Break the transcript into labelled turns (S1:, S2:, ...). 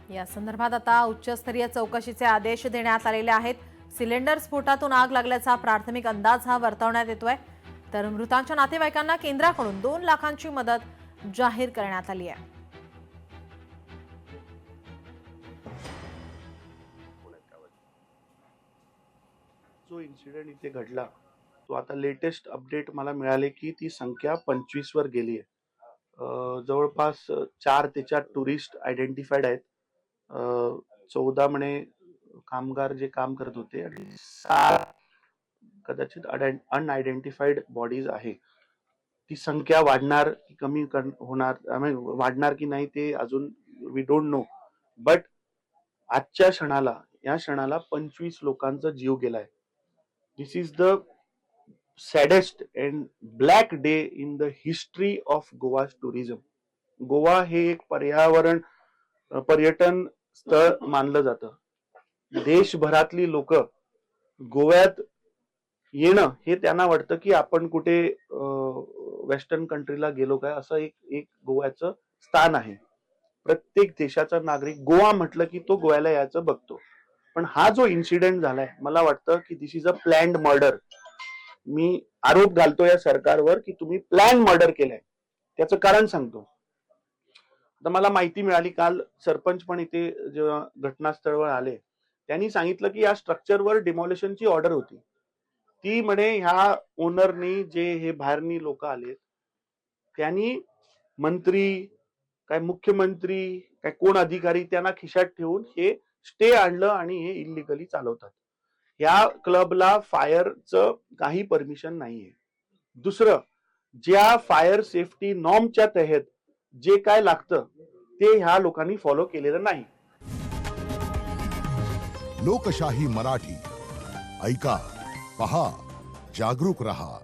S1: या संदर्भात आता उच्चस्तरीय चौकशीचे आदेश देण्यात आलेले आहेत। सिलेंडर स्फोटातून आग लागल्याचा प्राथमिक अंदाज हा वर्तवण्यात येतोय। तर मृतांच्या नातेवाईकांना केंद्राकडून 2 लाखांची मदत जाहीर करण्यात आली आहे।
S2: जो इन्सिडेंट इथे घडला तो आता लेटेस्ट अपडेट मला मिळाले की ती संख्या 25 वर गेली आहे। जवळपास 4 त्याच्यात टुरिस्ट आयडेंटिफाईड आहेत। 14 म्हणे कामगार जे काम करत होते आणि 7 कदाचित अनआयडेंटिफाईड बॉडीज आहे। ती संख्या वाढणार की कमी होणार, वाढणार की नाही ते अजून वी डोंट नो, बट आजच्या क्षणाला या क्षणाला 25 लोकांचा जीव गेलाय। This is the saddest and black day in the history of Goa tourism. Goa हे एक पर्यटन स्थळ मानलं जातं। देशभरातली लोक गोव्यात येणं हे त्यांना वाटतं की आपण कुठे वेस्टर्न कंट्रीला गेलो काय, असं एक गोव्याचं स्थान आहे। प्रत्येक देशाचा नागरिक गोवा म्हटलं की तो गोव्याला यायचं बघतो। पण हा जो इन्सिडेंट झालाय मला वाटतं की दिस इज अ प्लॅन्ड मर्डर। मी आरोप घालतो या सरकारवर की तुम्ही प्लॅन मर्डर केलंय। त्याचं कारण सांगतो। आता मला माहिती मिळाली काल सरपंच पण इथे जेव्हा घटनास्थळावर आले त्यांनी सांगितलं की या स्ट्रक्चरवर डिमॉलिशनची ऑर्डर होती। ती म्हणे ह्या ओनरनी जे हे बाहेरनी लोक आले त्यांनी मंत्री काय मुख्यमंत्री काय कोण अधिकारी त्यांना खिशात ठेवून हे स्टे आणलं आणि हे इलिगली चालवतात। या क्लबला फायरचं काही परमिशन नाहीये। दुसरं, ज्या फायर सेफ्टी नॉर्मच्या तहत जे काय लागतं ते ह्या लोकांनी फॉलो केलेलं नाही।
S3: लोकशाही मराठी ऐका, पहा, जागरूक रहा।